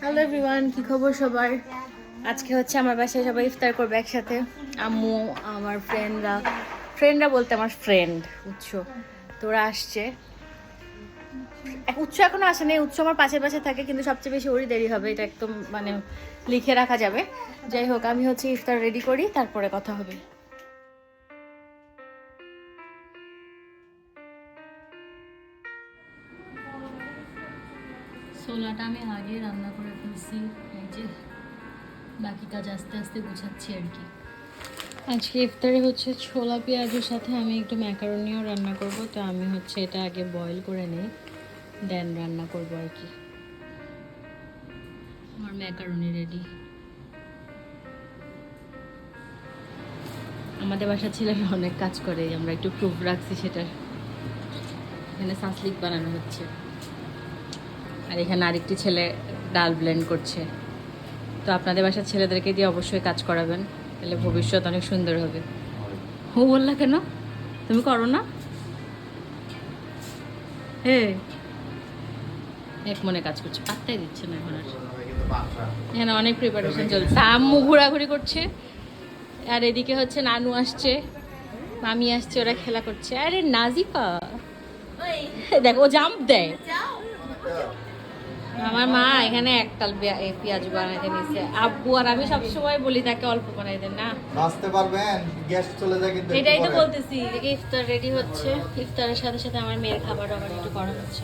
Hello everyone, কি খবর সবার? আজকে হচ্ছে আমার বাসায় সবাই ইফতার করবে একসাথে। আম্মু, আমার ফ্রেন্ডরা বলতে আমার ফ্রেন্ড উৎস, তোরা আসছে। উৎস এখনো আসেনি, উৎস আমার পাশের পাশে থাকে, কিন্তু সবচেয়ে বেশি ওরই দেরি হবে, এটা একদম মানে লিখে রাখা যাবে। যাই হোক, আমি হচ্ছে ইফতার রেডি করি, তারপরে কথা হবে। ছোলাটা আমি আগে রান্না করে ফেলছি, এই যে বাকি কাজ আস্তে আস্তে গুছাচ্ছি আর কি। আজকে ইফতারে হচ্ছে ছোলা পেঁয়াজের সাথে আমি একটু ম্যাকারনিও রান্না করব, তো আমি হচ্ছে এটা আগে বয়েল করে নিই, দেন রান্না করব আর কি। আমার ম্যাকারনি রেডি। আমাদের বাসার ছেলেরা অনেক কাজ করে, আমরা একটু প্রুফ রাখছি সেটার। এখানে সাসলিক বানানো হচ্ছে, আর এখানে আরেকটি ছেলে ডাল ব্লেন্ড করছে। তো আপনাদের বাসার ছেলেদেরকে দিয়ে অবশ্যই কাজ করাবেন, তাহলে ভবিষ্যৎ অনেক সুন্দর হবে। ও বললা কেন? তুমি করো না? হ্যাঁ, এক মনে কাজ করছে, পাত্তাই দিচ্ছে না এখন আর। এখানে অনেক প্রিপারেশন চলছে, আম্মু ঘোরাঘুরি করছে, আর এদিকে হচ্ছে নানু আসছে, মামি আসছে, ওরা খেলা করছে। আরে নাজিফা দেখো, ও জাম্প দেয়। আমার মা এখানে একটাল পেঁয়াজ বানাইতে নিছে, আব্বু আর আমি সবসময় বলি তাকে অল্প বানাই দেন না, নাচতে পারবেন, গ্যাস চলে যায় কিন্তু। এটাই তো বলতেছি। ইফতার রেডি হচ্ছে, ইফতারের সাথে সাথে আমার মেয়ের খাবার আবার একটু করা হচ্ছে।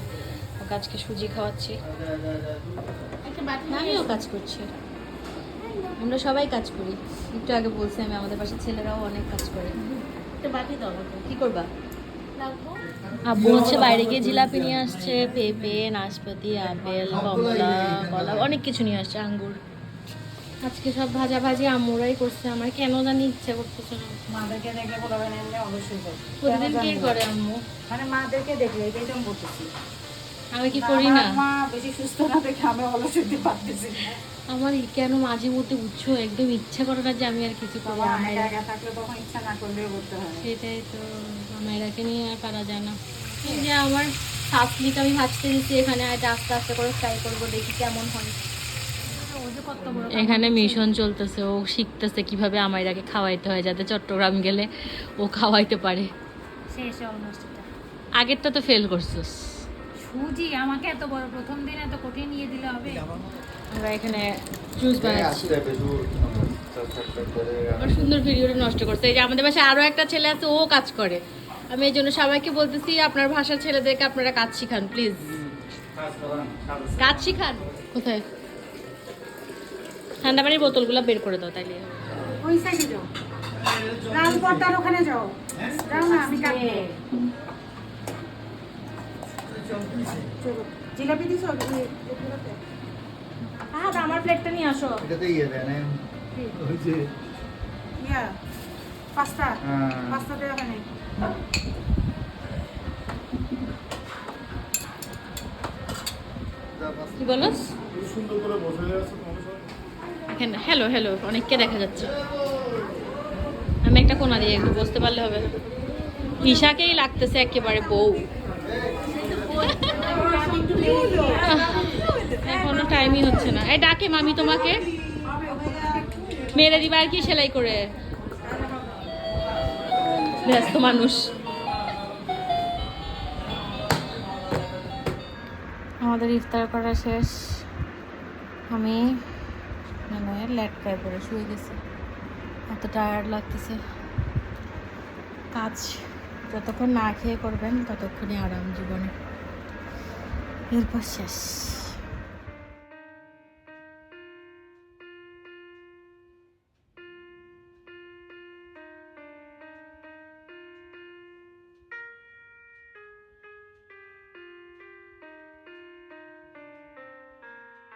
ওকে আজকে সুজি খাওয়াচ্ছি, আমিও কাজ করছি, আমরা সবাই কাজ করি। একটু আগে বলছি আমি, আমাদের পাশে ছেলেরাও অনেক কাজ করে। কি করবা? আব্বু হচ্ছে বাইরে গিয়ে জিলাপি নিয়ে আসছে, পেঁপে, নাশপাতি, আপেল, কমলা, কলা, অনেক কিছু নিয়ে আসছে, আঙ্গুর। আজকে সব ভাজাভাজি আম্মুরাই করছে, আমার কেন জানি ইচ্ছা করতেছে না। মাদেরকে দেখলে বলবেন অবশ্যই করবে। প্রতিদিন কি করে আম্মু? মানে মাদেরকে দেখলে এটাই তো আমি বলতেছি। আমি কি করি না? মা বেশি সুস্থ না দেখে আমি অলস হতে পারতেছি না। আমার কেন মাঝে মধ্যে বুঝছো একদম ইচ্ছা করে না যে আমি আর কিছু করবো। আমার একা থাকলে তখন ইচ্ছা না করলেও করতে হয়। সেটাই তো, আমায়রাকে নিয়ে আর পারা যায় না। এই যে আমার শাসলিক আমি ভাজতে দিচ্ছি এখানে, আর আস্তে আস্তে করে ফ্রাই করবো, দেখি কেমন হয়। এখানে মিশন চলতেছে, ও শিখতেছে কিভাবে আমায়রাকে খাওয়াইতে হয়, যাতে চট্টগ্রাম গেলে ও খাওয়াইতে পারে। শেষে অলমোস্ট এটা। আগেরটা তো ফেল করছিস। সুজি আমাকে এত বড় প্রথম দিন এত কঠিন নিয়ে দিলে হবে? আমরা এখানে জুস বানাচ্ছি। আমার সুন্দর ভিডিওটা নষ্ট করছে। এই যে আমাদের বাসায় আরো একটা ছেলে আছে, ও কাজ করে। আমি এই জন্য সবাইকে বলতেছি, আপনার ভাষার ছেলেদেরকে আপনারা কাজ শিখান প্লিজ, কাজ শিখান। কোথায়? ঠান্ডা পানির বোতলগুলো বের করে দাও, তাইলে ওই সাইডে যাও, লাল পর্দার ওখানে যাও। যাও না, আমি কাটবো। চলো, জিলাপি দিছো? হ্যাঁ, আমার প্লেটটা নিয়ে আসো। এটাতে ইয়ে দেন, ওই যে ইয়া পাস্তা, হ্যাঁ। পাস্তা দেওয়া ওখানে। কি বলো? সুন্দর করে বসে আছে এখানে হ্যালো হ্যালো অনেককে দেখা যাচ্ছে। আমি একটা কোনা দিয়ে একটু বসতে পারলে হবে না? ঈশাকেই লাগতেছে একেবারে বউ। এখনো টাইমই হচ্ছে না। এই ডাকে মামি তোমাকে, মেরে দিবা আর কি সেলাই করে, ব্যস্ত মানুষ। আমাদের ইফতার করা শেষ, আমি মানে ল্যাটকায় পরে শুয়ে গেছি, এত টায়ার্ড লাগতেছে। কাজ যতক্ষণ না খেয়ে করবেন ততক্ষণই আরাম জীবনে, এরপর শেষ।